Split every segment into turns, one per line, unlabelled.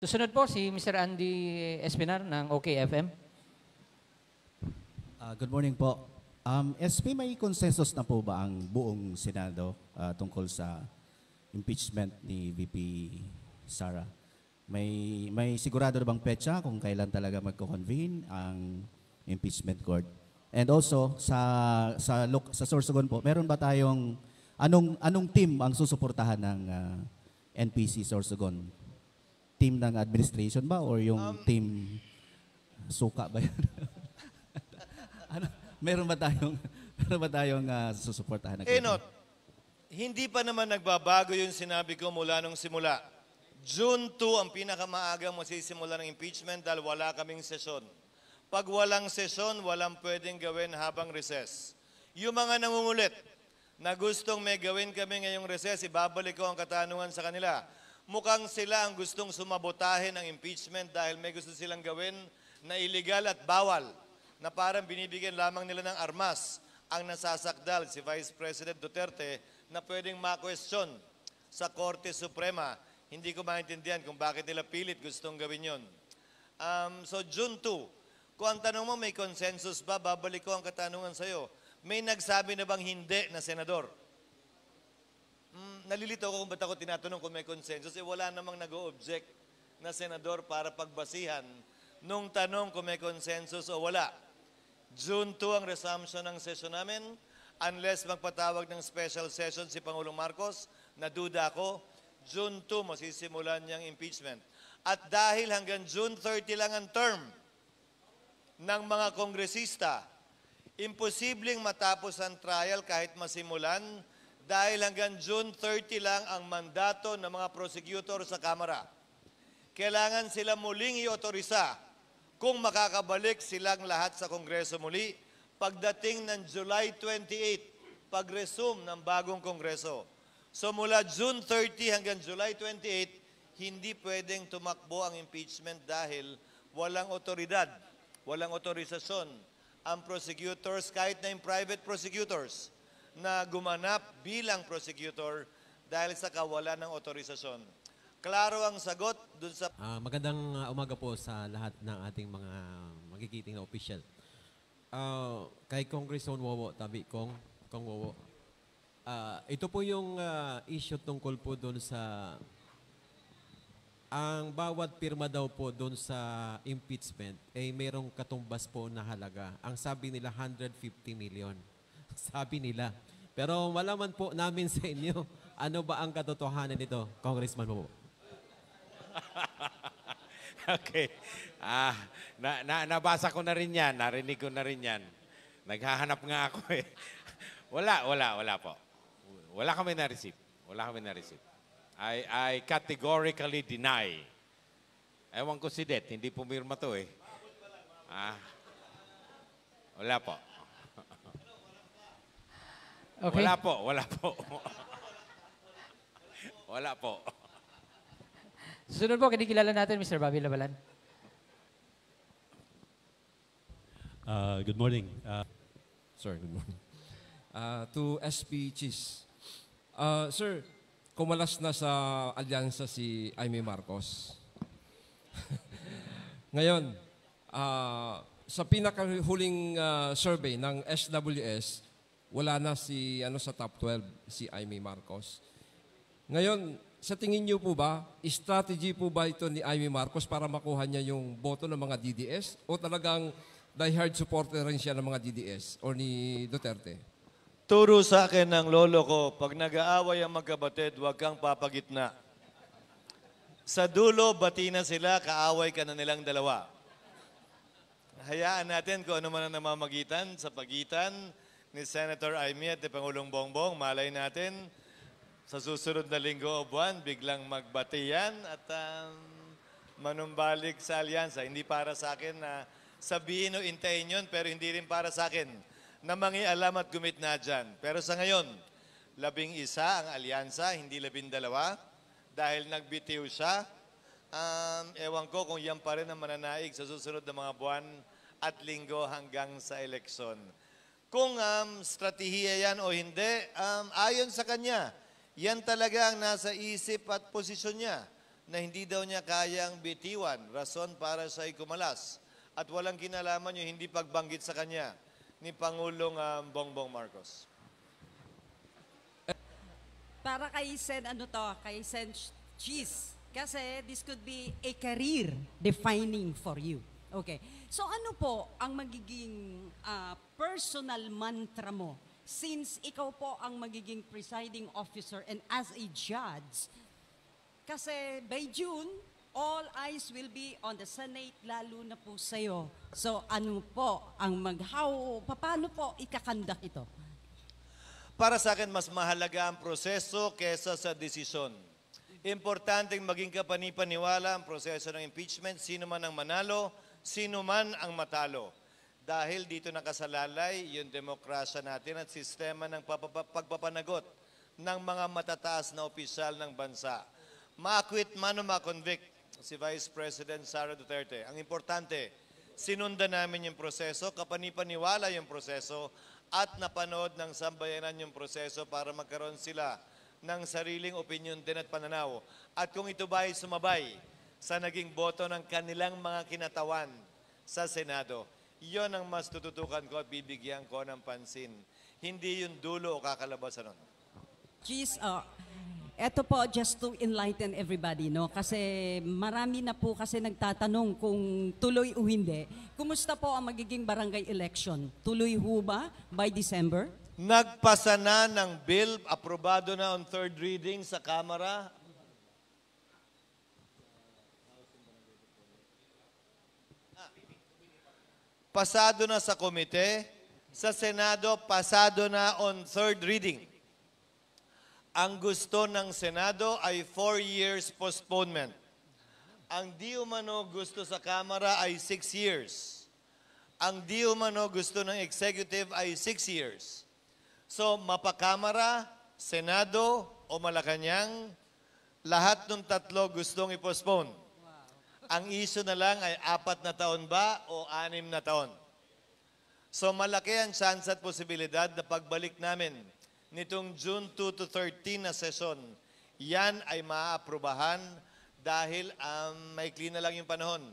Susunod po si Mr. Andy Espinar ng OKFM.
Good morning po. SP, may consensus na po ba ang buong Senado tungkol sa impeachment ni VP Sara? May sigurado na bang petsa kung kailan talaga magko-convene ang impeachment court? And also sa Sorsogon po, meron ba tayong anong team ang susuportahan ng NPC Sorsogon? Team ng administration ba or yung team suka ba yan? Meron ba tayong susuportahan?
Enot, hindi pa naman nagbabago yung sinabi ko mula nung simula. June 2 ang pinakamaagang masisimula ng impeachment dahil wala kaming sesyon. Pag walang sesyon, walang pwedeng gawin habang recess. Yung mga nangungulit na gustong may gawin kami ngayong recess, ibabalik ko ang katanungan sa kanila. Mukhang sila ang gustong sumabotahe ng impeachment dahil may gusto silang gawin na illegal at bawal, na parang binibigyan lamang nila ng armas ang nasasakdal si Vice President Duterte na pwedeng ma-question sa Korte Suprema. Hindi ko maintindihan kung bakit nila pilit gustong gawin yon. So June 2, kung ang tanong mo may consensus ba, babalik ko ang katanungan sa iyo. May nagsabi na bang hindi na senador? Nalilito ako kung ba't ako tinatanong kung may consensus. Wala namang nag-o-object na senador para pagbasihan nung tanong kung may consensus o wala. June 2 ang resumption ng session namin. Unless magpatawag ng special session si Pangulong Marcos, na duda ako, June 2 masisimulan niyang impeachment. At dahil hanggang June 30 lang ang term ng mga kongresista, imposibleng matapos ang trial kahit masimulan dahil hanggang June 30 lang ang mandato ng mga prosecutor sa Kamara. Kailangan sila muling i-otorisa kung makakabalik silang lahat sa Kongreso muli pagdating ng July 28, pag-resume ng bagong Kongreso. So mula June 30 hanggang July 28, hindi pwedeng tumakbo ang impeachment dahil walang otoridad, walang otorisasyon ang prosecutors, kahit na yung private prosecutors, na gumanap bilang prosecutor dahil sa kawalan ng otorisasyon. Klaro ang sagot dun sa...
Magandang umaga po sa lahat ng ating mga magigiting na official. Kay Congressman Wowo, tabi Kong Wowo. Ito po yung issue tungkol po doon sa... Ang bawat pirma daw po doon sa impeachment ay mayroong katumbas po na halaga. Ang sabi nila 150 million. Sabi nila. Pero malaman po namin sa inyo, ano ba ang katotohanan nito, Congressman Wowo?
Okay. Nabasa ko na rin yan. Narinig ko na rin yan. Naghahanap nga ako eh. Wala po. Wala kami na-receive. I categorically deny. Ewan ko si Det, hindi pumirma to eh. Wala po.
Okay.
Wala po.
Susunod po, kinikilala natin Mr. Bobby Labalan.
Good morning.
Sir, good morning. To SP Cheese. Sir, kumalas na sa alyansa si Amy Marcos. Ngayon, sa pinakahuling survey ng SWS, wala na sa top 12 si Amy Marcos. Ngayon, sa tingin niyo po ba, strategy po ba ito ni Amy Marcos para makuha niya yung boto ng mga DDS o talagang diehard supporter rin siya ng mga DDS o ni Duterte?
Turo sa akin ng lolo ko, pag nag-aaway ang magkabatid, huwag kang papagitna. Sa dulo, bati na sila, kaaway ka na nilang dalawa. Hayaan natin kung ano man ang namamagitan sa pagitan ni Senator Amy at ni Pangulong Bongbong. Malay natin, sa susunod na linggo o buwan, biglang magbati yan at manumbalik sa alyansa. Hindi para sa akin na sabihin o intayin yun, pero hindi rin para sa akin na mangialam at gumitna dyan. Pero sa ngayon, 11 ang alyansa, hindi 12, dahil nagbitiw siya. Ewan ko kung yan pa rin ang mananaig sa susunod na mga buwan at linggo hanggang sa eleksyon. Kung strategiya yan o hindi, ayon sa kanya, yan talaga ang nasa isip at posisyon niya. na hindi daw niya kayang bitiwan, rason para siya kumalas. At walang kinalaman yung hindi pagbanggit sa kanya ni Pangulong Bongbong Marcos.
Para kay Sen, kay Sen Cheese. Kasi this could be a career defining for you. Okay. So ano po ang magiging personal mantra mo since ikaw po ang magiging presiding officer and as a judge? Kasi by June, all eyes will be on the Senate, lalo na po sa'yo. So ano po ang paano po ikakandak ito?
Para sa akin, mas mahalaga ang proseso kesa sa desisyon. Importanteng maging kapanipaniwala ang proseso ng impeachment, sino man ang manalo, sino man ang matalo. Dahil dito nakasalalay yung demokrasya natin at sistema ng pagpapanagot ng mga matataas na opisyal ng bansa. Ma-acquit man o ma-convict si Vice President Sara Duterte. Ang importante, sinundan namin yung proseso, kapanipaniwala yung proseso, at napanood ng sambayanan yung proseso para magkaroon sila ng sariling opinion din at pananaw. At kung ito ba ay sumabay sa naging boto ng kanilang mga kinatawan sa Senado, iyon ang mas tututukan ko at bibigyan ko ng pansin. Hindi yung dulo o kakalabasan nun.
Cheese, eto po, just to enlighten everybody, no? Kasi marami na po kasi nagtatanong kung tuloy o hindi. Kumusta po ang magiging barangay election? Tuloy ho ba by December?
Nagpasa na ng bill, aprobado na on third reading sa Kamara. Pasado na sa komite. Sa Senado, pasado na on third reading. Ang gusto ng Senado ay 4 years postponement. Ang di umano gusto sa Kamara ay 6 years. Ang di umano gusto ng Executive ay 6 years. So, mapakamara, Senado o Malacanang, lahat ng tatlo gustong i-postpone. Ang issue na lang ay 4 na taon ba o 6 na taon. So, malaki ang chance at posibilidad na pagbalik namin nitong June 2 to 13 na session, yan ay maaprubahan dahil maikli na lang yung panahon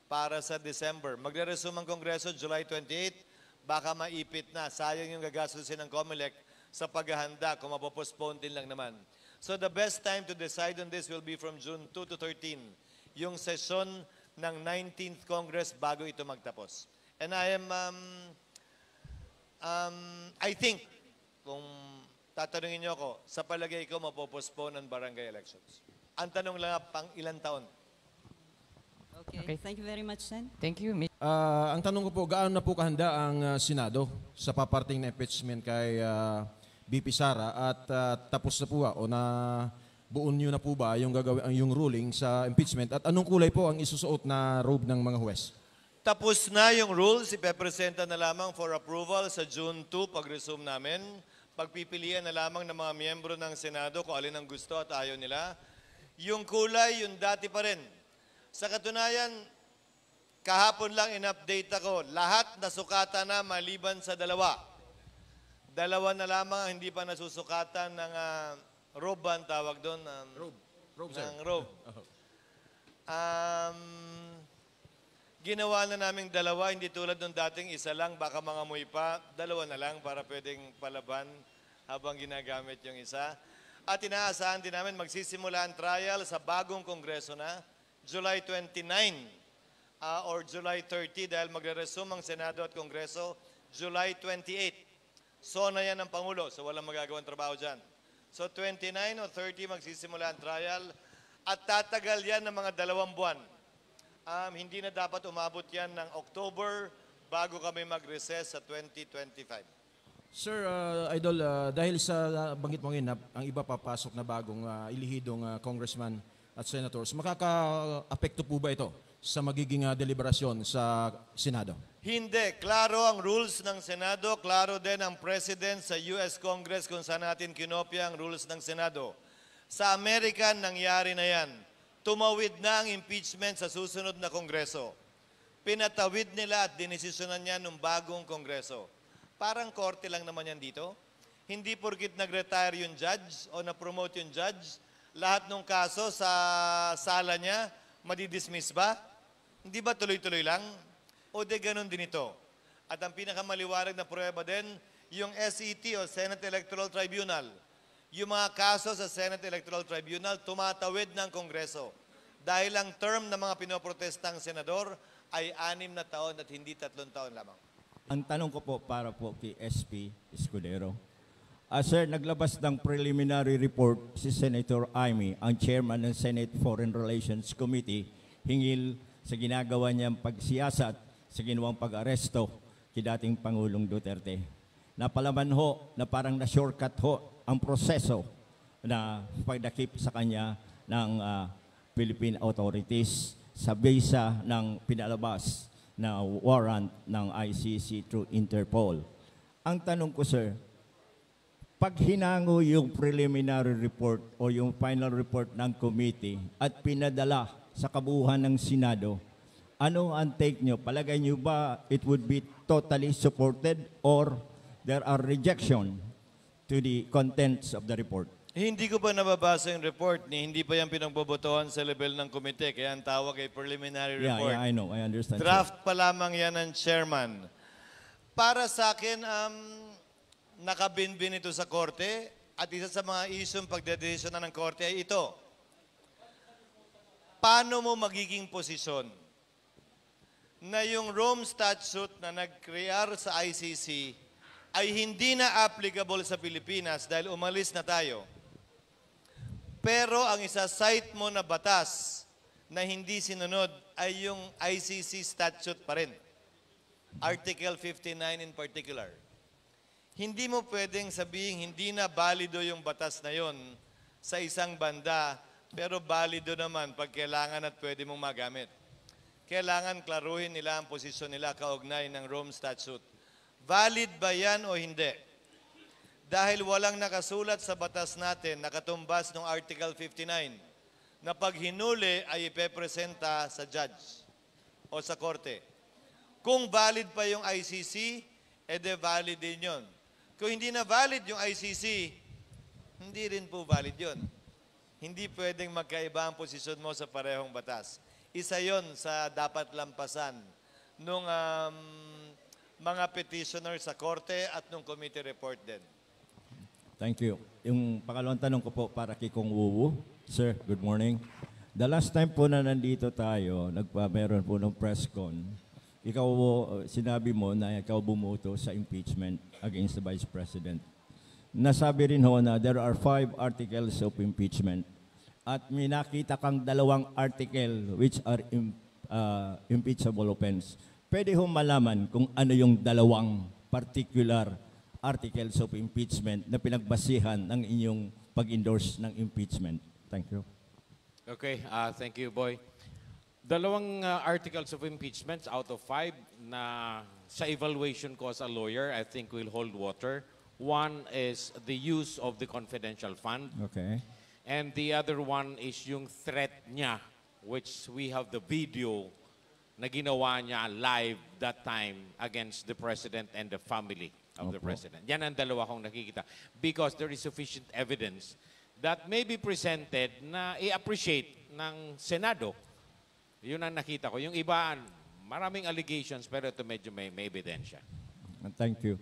para sa December. Magre-resume ang Kongreso July 28, baka maipit na. Sayang yung gagastusin ng COMELEC sa paghahanda kung mapopostpone din lang naman. So the best time to decide on this will be from June 2 to 13, yung session ng 19th Congress bago ito magtapos. And I think, kung tatanungin niyo ako, sa palagay ko, mapopostpone ang barangay elections. Ang tanong lang, pang ilang taon?
Okay. Thank you very much, Sen.
Thank you, Mr.
Ang tanong ko po, gaano na po kahanda ang Senado sa paparting na impeachment kay VP Sara at tapos na po ba o na buon nyo na po ba yung yung ruling sa impeachment at anong kulay po ang isusuot na robe ng mga huwes?
Tapos na yung rules, ipepresenta na lamang for approval sa June 2 pag-resume namin. Pagpipilian na lamang ng mga miyembro ng Senado kung alin ang gusto at ayaw nila. Yung kulay, yung dati pa rin. Sa katunayan, kahapon lang in-update ako, lahat nasukatan na maliban sa dalawa. Dalawa na lamang ang hindi pa nasusukatan ng robe ang tawag doon.
Robe, sir.
Ng robe. Ginawa na naming dalawa, hindi tulad nung dating isa lang, baka mga amoy pa, dalawa na lang para pwedeng palaban habang ginagamit yung isa. At inaasahan din namin magsisimula ang trial sa bagong kongreso na, July 29 or July 30 dahil magre-resume ang Senado at Kongreso, July 28. So na yan ang Pangulo, so walang magagawang trabaho dyan. So 29 o 30 magsisimula ang trial at tatagal yan ng mga 2 buwan. Hindi na dapat umabot yan ng October bago kami mag-recess sa 2025.
Sir, Idol, dahil sa banggit mo ngayon, ang iba papasok na bagong ilihidong congressman at senators, makaka-apekto po ba ito sa magiging deliberasyon sa Senado?
Hindi. Klaro ang rules ng Senado, klaro din ang President sa US Congress kung saan natin kinopya ang rules ng Senado. Sa Amerika, nangyari na yan. Tumawid na ang impeachment sa susunod na Kongreso. Pinatawid nila at dinesisyonan niya ng bagong Kongreso. Parang korte lang naman yan dito. Hindi porkit nag-retire yung judge o na-promote yung judge, lahat ng kaso sa sala niya, madidismiss ba? Hindi ba tuloy-tuloy lang? O de ganun din ito? At ang pinakamaliwanag na pruweba din, yung SET o Senate Electoral Tribunal. Yung mga kaso sa Senate Electoral Tribunal, tumatawid ng Kongreso. Dahil ang term ng mga pinoprotestang senador ay 6 na taon at hindi 3 taon lamang.
Ang tanong ko po para po kay SP Escudero. Sir, naglabas ng preliminary report si Senator Amy, ang chairman ng Senate Foreign Relations Committee, hingil sa ginagawa niyang pagsiyasat sa ginawang pag-aresto kay dating Pangulong Duterte. Napalaman ho na parang na-shortcut ho ang proseso na pagdakip sa kanya ng Philippine authorities sa bisa ng pinalabas na warrant ng ICC through Interpol. Ang tanong ko, sir, pag hinango yung preliminary report o yung final report ng committee at pinadala sa kabuuan ng Senado, ano ang take nyo? Palagay nyo ba it would be totally supported or there are rejection to the contents of the report?
Hindi ko pa nababasa yung report ni hindi pa yan pinagbobotohan sa level ng komite, kaya ang tawag ay preliminary report.
Yeah, I know. I understand.
Draft pa lamang yan ng chairman. Para sa akin, nakabinbin ito sa korte at isa sa mga isyong pagdedesisyonan ng korte ay ito. Paano mo magiging posisyon na yung Rome Statute na nag-crear sa ICC ay hindi na applicable sa Pilipinas dahil umalis na tayo. Pero ang isa-cite mo na batas na hindi sinunod ay yung ICC statute pa rin. Article 59 in particular. Hindi mo pwedeng sabihin hindi na balido yung batas na yon sa isang banda, pero balido naman pag kailangan at pwede mong magamit. Kailangan klaruhin nila ang posisyon nila kaugnay ng Rome Statute. Valid ba yan o hindi? Dahil walang nakasulat sa batas natin, nakatumbas ng Article 59, na pag hinuli ay ipepresenta sa judge o sa korte. Kung valid pa yung ICC, ede valid din yun. Kung hindi na valid yung ICC, hindi rin po valid yun. Hindi pwedeng magkaiba ang posisyon mo sa parehong batas. Isa yon sa dapat lampasan nung mga petitioner sa korte at nung committee report din.
Thank you. Yung pangalawang tanong ko po para kay Kong Wuwu. Sir, good morning. The last time po na nandito tayo, meron po ng press con, ikaw sinabi mo na ikaw bumoto sa impeachment against the Vice President. Nasabi rin ho na there are 5 articles of impeachment at may nakita kang 2 article which are impeachable offense. Pwede ho malaman kung ano yung 2 particular articles of impeachment na pinagbasihan ng inyong pag-endorse ng impeachment. Thank you.
Okay, thank you, Boy. 2 articles of impeachment out of 5 na sa evaluation ko as a lawyer, I think will hold water. One is the use of the confidential fund.
Okay.
And the other one is yung threat niya, which we have the video na ginawa niya live that time against the President and the family of the President. Yan ang 2 kong nakikita. Because there is sufficient evidence that may be presented na i-appreciate ng Senado. Yun ang nakita ko. Yung iba, maraming allegations, pero ito medyo may ebidensya.
Thank you.